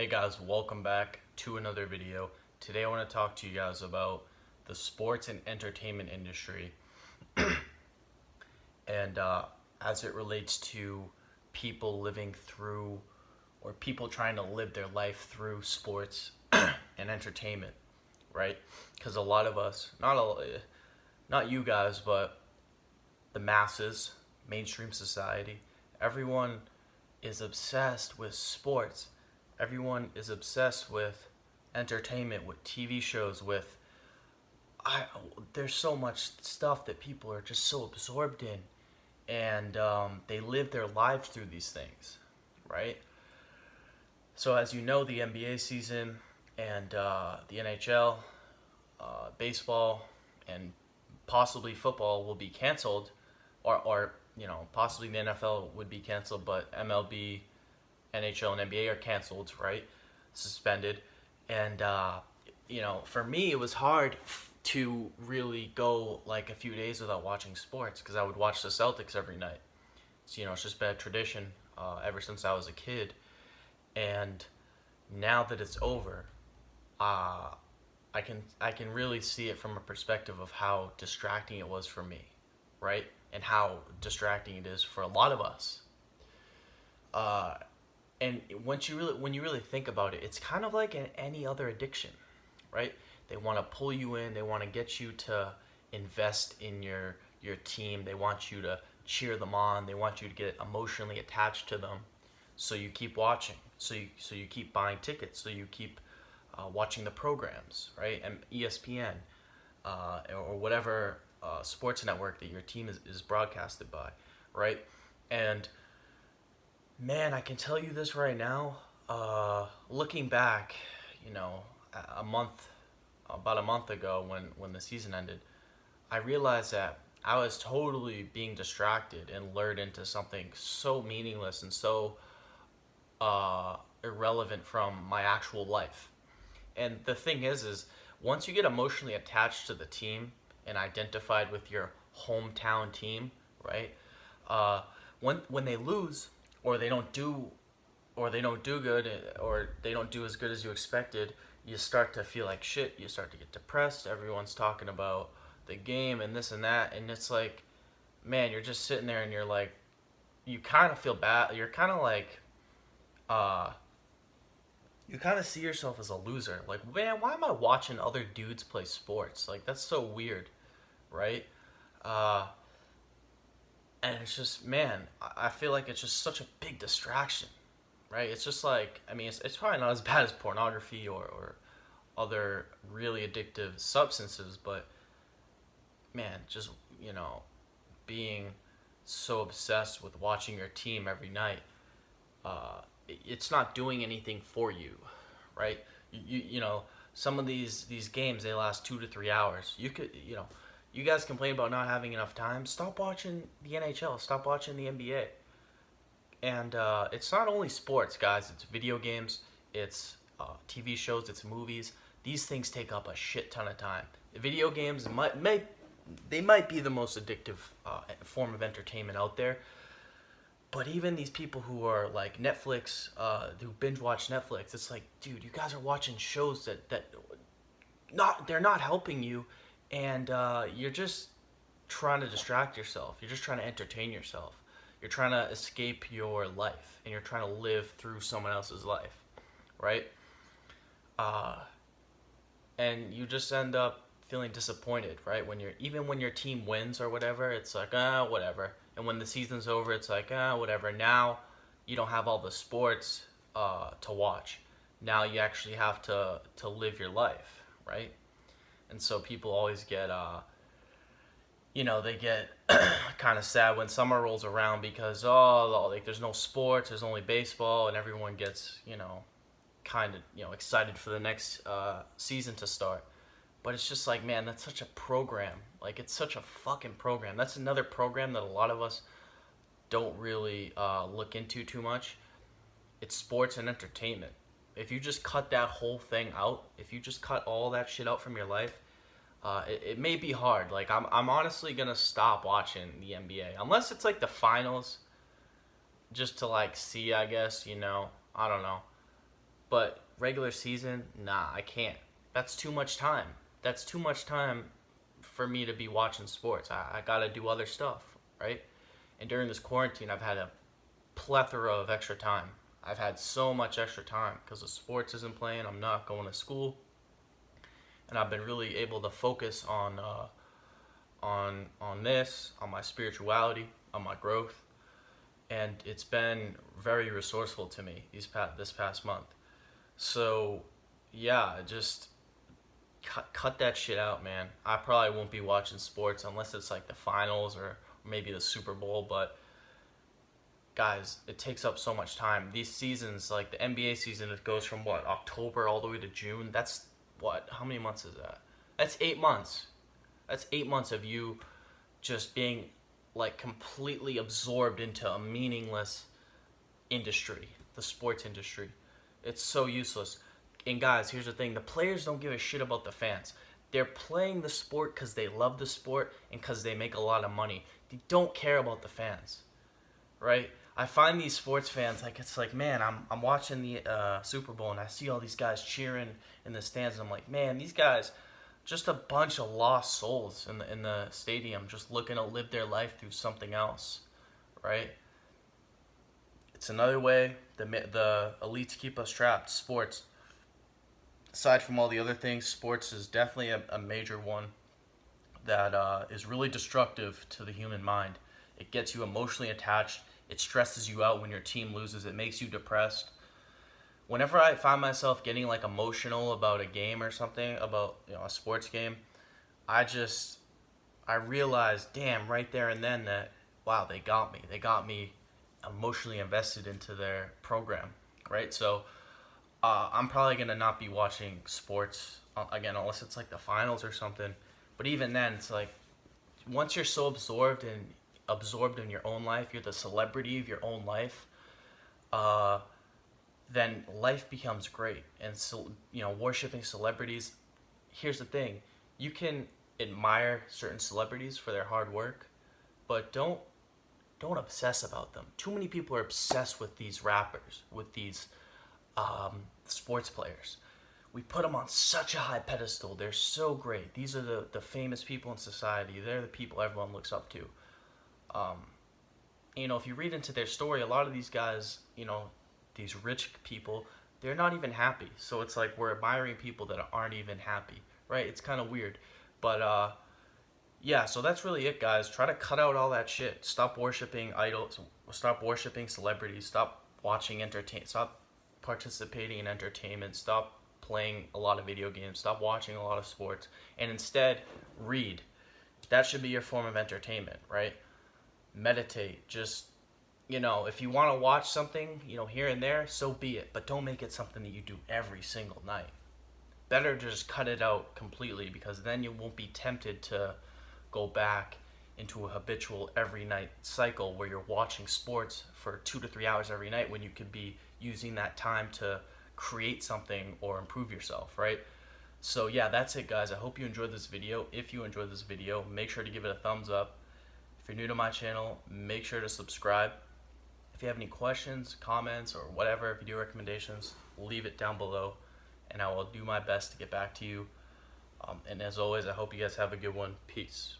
Hey guys, welcome back to another video. Today I want to talk to you guys about the sports and entertainment industry and as it relates to people living through or people trying to live their life through sports and entertainment, right? Because a lot of us, not you guys, but the masses, mainstream society, everyone is obsessed with sports. Everyone is obsessed with entertainment, with TV shows, with there's so much stuff that people are just so absorbed in, and they live their lives through these things, right? So as you know, the NBA season and the NHL, baseball, and possibly football will be canceled, or possibly the NFL would be canceled, but MLB, NHL, and NBA are canceled, right? Suspended, and for me, it was hard to really go like a few days without watching sports because I would watch the Celtics every night. So, it's just been a tradition ever since I was a kid, and now that it's over, uh, I can really see it from a perspective of how distracting it was for me, right? And how distracting it is for a lot of us. Uh, and when you really think about it, it's kind of like any other addiction, right? They want to pull you in. They want to get you to invest in your team. They want you to cheer them on. They want you to get emotionally attached to them. So you keep watching. So you keep buying tickets. So you keep watching the programs, right? And ESPN or whatever sports network that your team is broadcasted by, right? And man, I can tell you this right now. Looking back, you know, a month, about a month ago when the season ended, I realized that I was totally being distracted and lured into something so meaningless and so irrelevant from my actual life. And the thing is once you get emotionally attached to the team and identified with your hometown team, right? Uh, when they lose or they don't do good or they don't do as good as you expected, you start to feel like shit. You start to get depressed. Everyone's talking about the game and this and that, and it's like, man, you're just sitting there and you're like, you kind of feel bad. You're kind of like, uh, you kind of see yourself as a loser. Like, man, why am I watching other dudes play sports? Like, that's so weird, right? Uh, and it's just, man, I feel like it's just such a big distraction, right? It's just like, I mean, it's probably not as bad as pornography or other really addictive substances, but man, just, being so obsessed with watching your team every night, it's not doing anything for you, right? Some of these games, they last 2 to 3 hours. You guys complain about not having enough time. Stop watching the NHL. Stop watching the NBA. And it's not only sports, guys. It's video games. It's TV shows. It's movies. These things take up a shit ton of time. Video games might be the most addictive form of entertainment out there. But even these people who are like Netflix, who binge watch Netflix, it's like, dude, you guys are watching shows that they're not helping you, and you're just trying to distract yourself. You're just trying to entertain yourself. You're trying to escape your life, and you're trying to live through someone else's life, right? Uh, and you just end up feeling disappointed, right? When your team wins or whatever, it's like, whatever. And when the season's over, it's like, whatever. Now you don't have all the sports to watch. Now you actually have to live your life, right? And so people always get they get kind of sad when summer rolls around because like there's no sports, there's only baseball, and everyone gets kind of excited for the next season to start. But it's just like, man, that's such a program. Like, it's such a fucking program. That's another program that a lot of us don't really look into too much. It's sports and entertainment. If you just cut that whole thing out, if you just cut all that shit out from your life, it may be hard. Like, I'm honestly gonna stop watching the NBA unless it's like the finals, just to like see. I guess I don't know. But regular season, nah, I can't. That's too much time. That's too much time for me to be watching sports. I gotta do other stuff, right? And during this quarantine, I've had a plethora of extra time. I've had so much extra time because the sports isn't playing. I'm not going to school, and I've been really able to focus on this, on my spirituality, on my growth, and it's been very resourceful to me this past month. So, yeah, just cut that shit out, man. I probably won't be watching sports unless it's like the finals or maybe the Super Bowl, but guys, it takes up so much time. These seasons, like the NBA season, it goes from what, October all the way to June. That's what? How many months is that? That's 8 months. That's 8 months of you just being like completely absorbed into a meaningless industry, the sports industry. It's so useless. And guys, here's the thing: the players don't give a shit about the fans. They're playing the sport because they love the sport and because they make a lot of money. They don't care about the fans, right? I find these sports fans like it's like, man, I'm watching the Super Bowl and I see all these guys cheering in the stands. And I'm like, man, these guys, just a bunch of lost souls in the stadium, just looking to live their life through something else, right? It's another way the elites keep us trapped. Sports. Aside from all the other things, sports is definitely a major one that is really destructive to the human mind. It gets you emotionally attached. It stresses you out when your team loses. It makes you depressed. Whenever I find myself getting like emotional about a game or something, about a sports game, I realize, damn, right there and then that, wow, they got me. They got me emotionally invested into their program, right? So I'm probably gonna not be watching sports again unless it's like the finals or something. But even then, it's like once you're so absorbed in your own life, you're the celebrity of your own life. Then life becomes great. And so, worshiping celebrities. Here's the thing: you can admire certain celebrities for their hard work, but don't obsess about them. Too many people are obsessed with these rappers, with these sports players. We put them on such a high pedestal. They're so great. These are the famous people in society. They're the people everyone looks up to. If you read into their story, a lot of these guys, these rich people, they're not even happy. So it's like we're admiring people that aren't even happy, right? It's kind of weird. But yeah, so that's really it, guys. Try to cut out all that shit. Stop worshiping idols. Stop worshiping celebrities. Stop watching Stop participating in entertainment. Stop playing a lot of video games. Stop watching a lot of sports. And instead, read. That should be your form of entertainment, right? Meditate. Just, if you want to watch something, here and there, so be it. But don't make it something that you do every single night. Better to just cut it out completely, because then you won't be tempted to go back into a habitual every night cycle where you're watching sports for 2 to 3 hours every night when you could be using that time to create something or improve yourself, right? So yeah, that's it, guys. I hope you enjoyed this video. If you enjoyed this video, make sure to give it a thumbs up. If you're new to my channel, make sure to subscribe. If you have any questions, comments, or whatever, video recommendations, leave it down below, and I will do my best to get back to you. And as always, I hope you guys have a good one. Peace.